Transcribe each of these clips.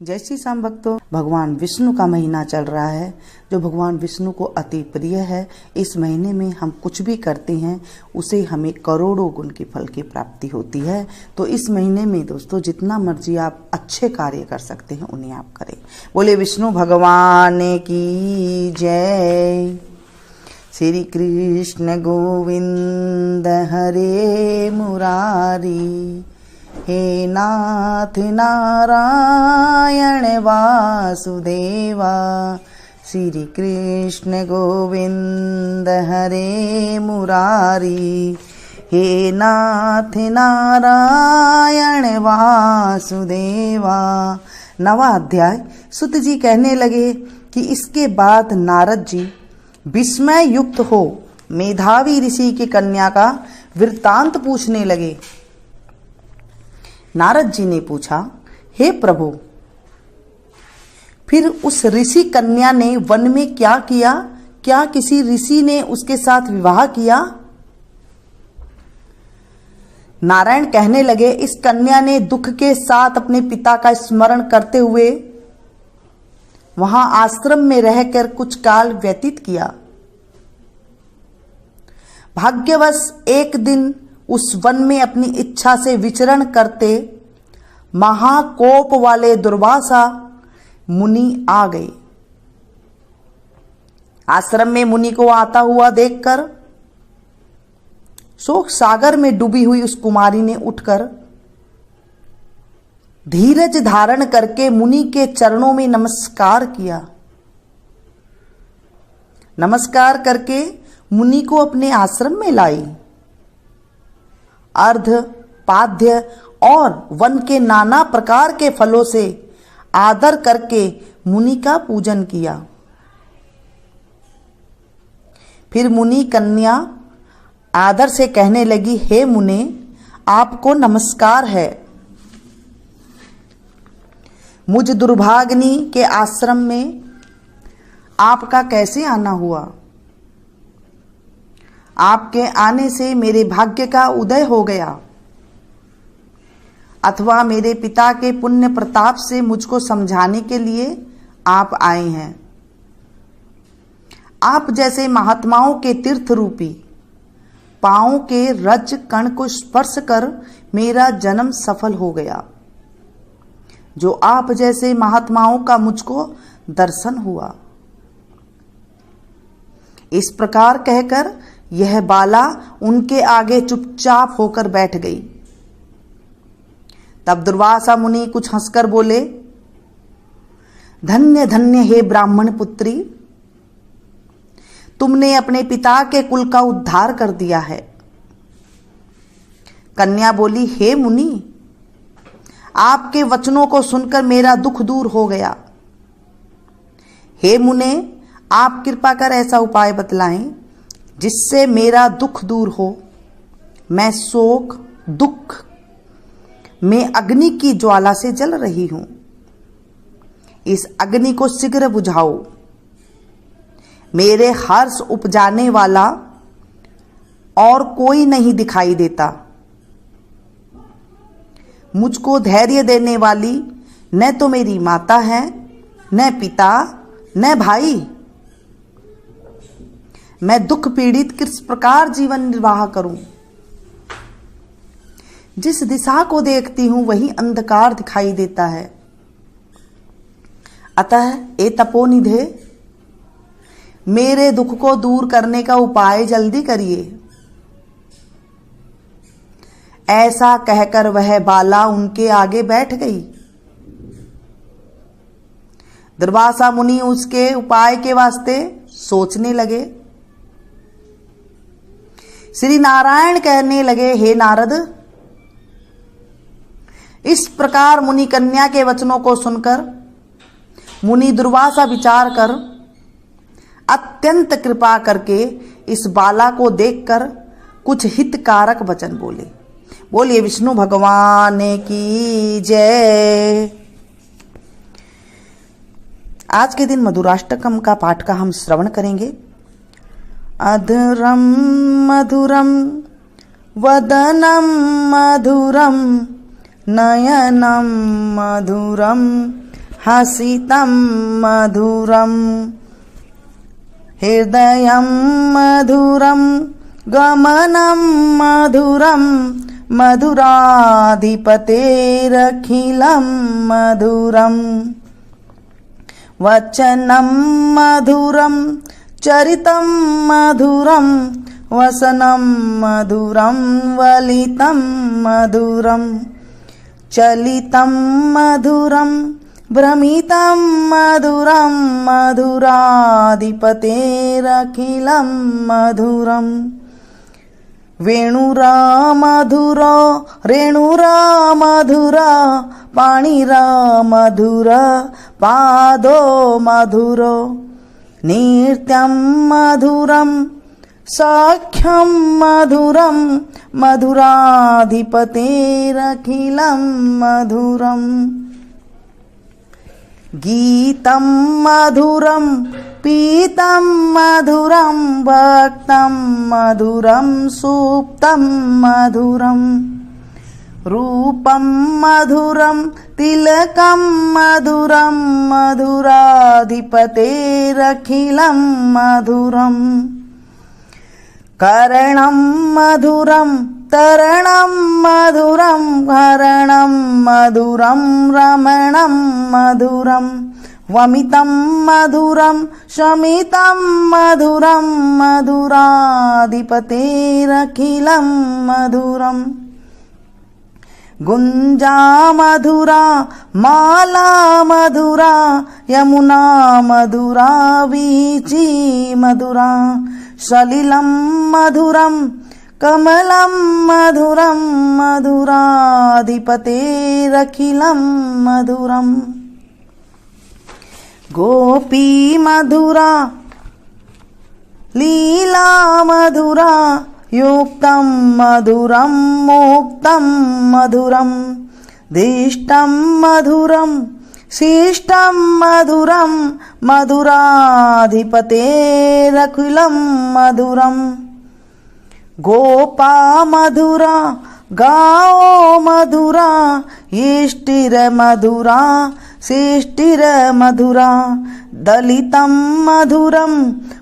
जय श्री श्याम भक्तों, भगवान विष्णु का महीना चल रहा है जो भगवान विष्णु को अति प्रिय है। इस महीने में हम कुछ भी करते हैं उसे हमें करोड़ों गुण के फल की प्राप्ति होती है। तो इस महीने में दोस्तों जितना मर्जी आप अच्छे कार्य कर सकते हैं उन्हें आप करें। बोले विष्णु भगवान की जय। श्री कृष्ण गोविंद हरे मुरारी, हे नाथ नारायण वासुदेवा। श्री कृष्ण गोविंद हरे मुरारी, हे नाथ नारायण वासुदेवा। नवा अध्याय। सुत जी कहने लगे कि इसके बाद नारद जी विस्मय युक्त हो मेधावी ऋषि की कन्या का वृत्तांत पूछने लगे। नारद जी ने पूछा, हे प्रभु, फिर उस ऋषि कन्या ने वन में क्या किया? क्या किसी ऋषि ने उसके साथ विवाह किया? नारायण कहने लगे, इस कन्या ने दुख के साथ अपने पिता का स्मरण करते हुए वहां आश्रम में रहकर कुछ काल व्यतीत किया। भाग्यवश एक दिन उस वन में अपनी इच्छा से विचरण करते महाकोप वाले दुर्वासा मुनि आ गए। आश्रम में मुनि को आता हुआ देखकर शोक सागर में डूबी हुई उस कुमारी ने उठकर धीरज धारण करके मुनि के चरणों में नमस्कार किया। नमस्कार करके मुनि को अपने आश्रम में लाई। अर्ध पाद्य और वन के नाना प्रकार के फलों से आदर करके मुनि का पूजन किया। फिर मुनि कन्या आदर से कहने लगी, हे मुने, आपको नमस्कार है। मुझ दुर्भाग्नि के आश्रम में आपका कैसे आना हुआ? आपके आने से मेरे भाग्य का उदय हो गया, अथवा मेरे पिता के पुण्य प्रताप से मुझको समझाने के लिए आप आए हैं। आप जैसे महात्माओं के तीर्थ रूपी पांवों के रज कण को स्पर्श कर मेरा जन्म सफल हो गया। जो आप जैसे महात्माओं का मुझको दर्शन हुआ। इस प्रकार कहकर यह बाला उनके आगे चुपचाप होकर बैठ गई। तब दुर्वासा मुनि कुछ हंसकर बोले, धन्य धन्य हे ब्राह्मण पुत्री, तुमने अपने पिता के कुल का उद्धार कर दिया है। कन्या बोली, हे मुनि, आपके वचनों को सुनकर मेरा दुख दूर हो गया। हे मुने, आप कृपा कर ऐसा उपाय बतलाएं जिससे मेरा दुख दूर हो। मैं शोक दुख में अग्नि की ज्वाला से जल रही हूं। इस अग्नि को शीघ्र बुझाओ। मेरे हर्ष उपजाने वाला और कोई नहीं दिखाई देता। मुझको धैर्य देने वाली न तो मेरी माता है, न पिता, न भाई। मैं दुख पीड़ित किस प्रकार जीवन निर्वाह करूं? जिस दिशा को देखती हूं वही अंधकार दिखाई देता है। अतः ए तपोनिधे, मेरे दुख को दूर करने का उपाय जल्दी करिए। ऐसा कहकर वह बाला उनके आगे बैठ गई। दुर्वासा मुनि उसके उपाय के वास्ते सोचने लगे। श्री नारायण कहने लगे, हे नारद, इस प्रकार मुनि कन्या के वचनों को सुनकर मुनि दुर्वासा विचार कर अत्यंत कृपा करके इस बाला को देखकर कुछ हितकारक वचन बोले। बोलिए विष्णु भगवान की जय। आज के दिन मधुराष्टकम का पाठ का हम श्रवण करेंगे। अधरम मधुरम वदनम मधुरम नयनम मधुरम हसितं मधुरं हृदयं मधुरं गमनं मधुरं मधुराधिपतेरखिलं मधुरम् वचनं मधुरं चरितं मधुरं वसनं मधुरं वलितं मधुरं चलितं मधुरं भ्रमितं मधुरं मधुराधिपतेरखिलं मधुरम् वेणुरा मधुरा रेणुरा मधुरा पाणिरा मधुरा पादो मधुरो नृत्यं मधुरं साख्यं मधुरं मधुराधिपतेरखिलं मधुरम् गीतं मधुरं पीतं मधुरं भक्तं मधुरं सुप्तं मधुरं रूपं मधुरं तिलकं मधुरं मधुराधिपतेरखिलं मधुरम् करणं मधुरं तरणं मधुरं हरणं मधुरं रमणं मधुरं वमितं मधुरं शमितं मधुरं मधुराधिपतेरखिलं मधुरम् गुंजा मधुरा माला मधुरा यमुना मधुरा वीची मधुरा सलिलं मधुरं कमलं मधुरं मधुराधिपतेरखिलं मधुरम् गोपी मधुरा लीला मधुरा युक्तं मधुरं मुक्तं मधुरं दिष्टं मधुरं शिष्टं मधुरं मधुराधिपतेरखिलं मधुरम् गोपा मधुरा गाओ मधुरा इष्टिरमधुरा शिष्टिरमधुरा दलितं मधुरं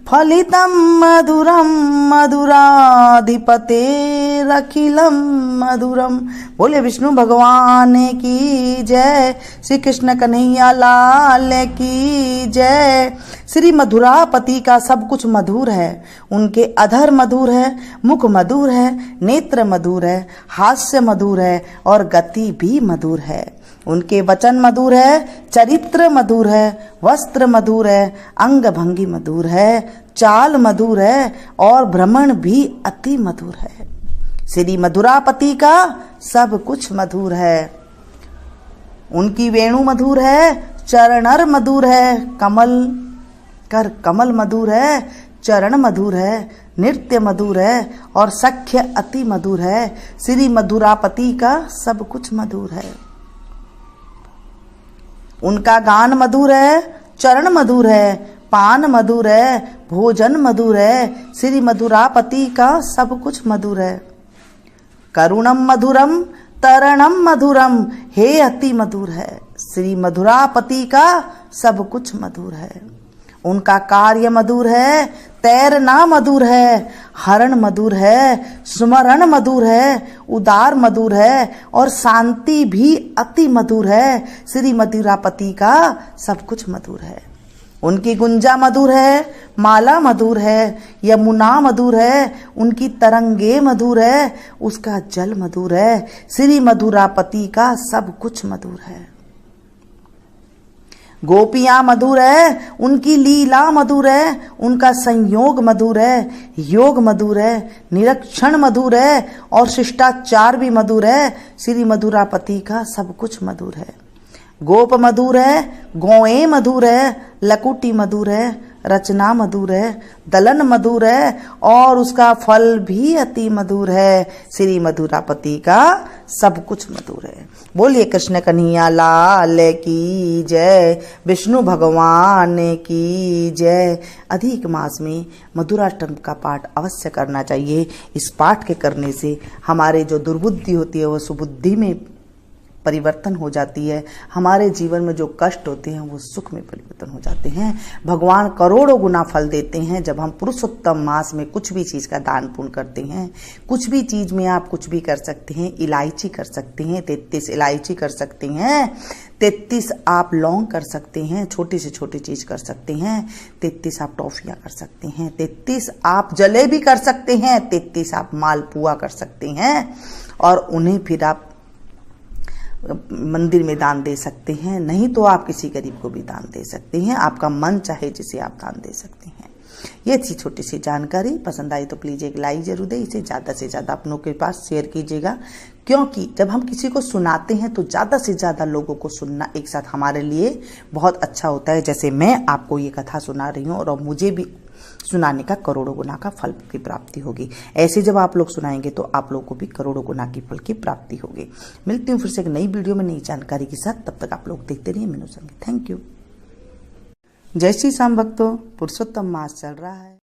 फलितं मधुरं मधुराधिपतेरखिलं मधुरम। बोले विष्णु भगवान की जय, श्री कृष्ण कन्हैया लाल की जय। श्री मधुरापति का सब कुछ मधुर है। उनके अधर मधुर है, मुख मधुर है, नेत्र मधुर है, हास्य मधुर है और गति भी मधुर है। उनके वचन मधुर है, चरित्र मधुर है, वस्त्र मधुर है, अंग भंगी मधुर है, चाल मधुर है और भ्रमण भी अति मधुर है। श्री मधुरापति का सब कुछ मधुर है। उनकी वेणु मधुर है, चरणर मधुर है, कमल मधुर है, चरण मधुर है, नृत्य मधुर है और सख्य अति मधुर है। श्री मधुरापति का सब कुछ मधुर है। उनका गान मधुर है, चरण मधुर है, पान मधुर है, भोजन मधुर है। श्री मधुरापति का सब कुछ मधुर है। करुणम मधुरम तरणम मधुरम, हे अति मधुर है। श्री मधुरापति का सब कुछ मधुर है। उनका कार्य मधुर है, तैरना मधुर है, हरण मधुर है, स्मरण मधुर है, उदार मधुर है और शांति भी अति मधुर है। श्री मधुरापति का सब कुछ मधुर है। उनकी गुंजा मधुर है, माला मधुर है, यमुना मधुर है, उनकी तरंगे मधुर है, उसका जल मधुर है। श्री मधुरापति का सब कुछ मधुर है। गोपियां मधुर है, उनकी लीला मधुर है, उनका संयोग मधुर है, योग मधुर है, निरीक्षण मधुर है और शिष्टाचार भी मधुर है। श्री मधुरापति का सब कुछ मधुर है। गोप मधुर है, गौएं मधुर है, लकुटी मधुर है, रचना मधुर है, दलन मधुर है और उसका फल भी अति मधुर है। श्री मधुरापति का सब कुछ मधुर है। बोलिए कृष्ण कन्हैया लाल की जय, विष्णु भगवान की जय। अधिक मास में मधुराष्टक का पाठ अवश्य करना चाहिए। इस पाठ के करने से हमारे जो दुर्बुद्धि होती है वो सुबुद्धि में परिवर्तन हो जाती है। हमारे जीवन में जो कष्ट होते हैं वो सुख में परिवर्तन हो जाते हैं। भगवान करोड़ों गुना फल देते हैं जब हम पुरुषोत्तम मास में कुछ भी चीज़ का दान पुण्य करते हैं। कुछ भी चीज़ में आप कुछ भी कर सकते हैं। इलायची कर सकते हैं, 33 इलायची कर सकते हैं, 33 आप लौंग कर सकते हैं, छोटी से छोटी चीज़ कर सकते हैं, 33 आप टॉफियाँ कर सकते हैं, 33 आप जलेबी कर सकते हैं, 33 आप मालपुआ कर सकते हैं और उन्हें फिर आप मंदिर में दान दे सकते हैं। नहीं तो आप किसी गरीब को भी दान दे सकते हैं। आपका मन चाहे जिसे आप दान दे सकते हैं। ये थी छोटी सी जानकारी। पसंद आई तो प्लीज़ एक लाइक जरूर दें। इसे ज़्यादा से ज़्यादा अपनों के पास शेयर कीजिएगा, क्योंकि जब हम किसी को सुनाते हैं तो ज़्यादा से ज़्यादा लोगों को सुनना एक साथ हमारे लिए बहुत अच्छा होता है। जैसे मैं आपको ये कथा सुना रही हूँ और मुझे भी सुनाने का करोड़ों गुना का फल की प्राप्ति होगी। ऐसे जब आप लोग सुनाएंगे तो आप लोगों को भी करोड़ों गुना की फल की प्राप्ति होगी। मिलती हूँ फिर से एक नई वीडियो में नई जानकारी के साथ। तब तक आप लोग देखते रहिए मीनू संगीत। Thank you. जय श्री श्याम भक्तों, पुरुषोत्तम मास चल रहा है।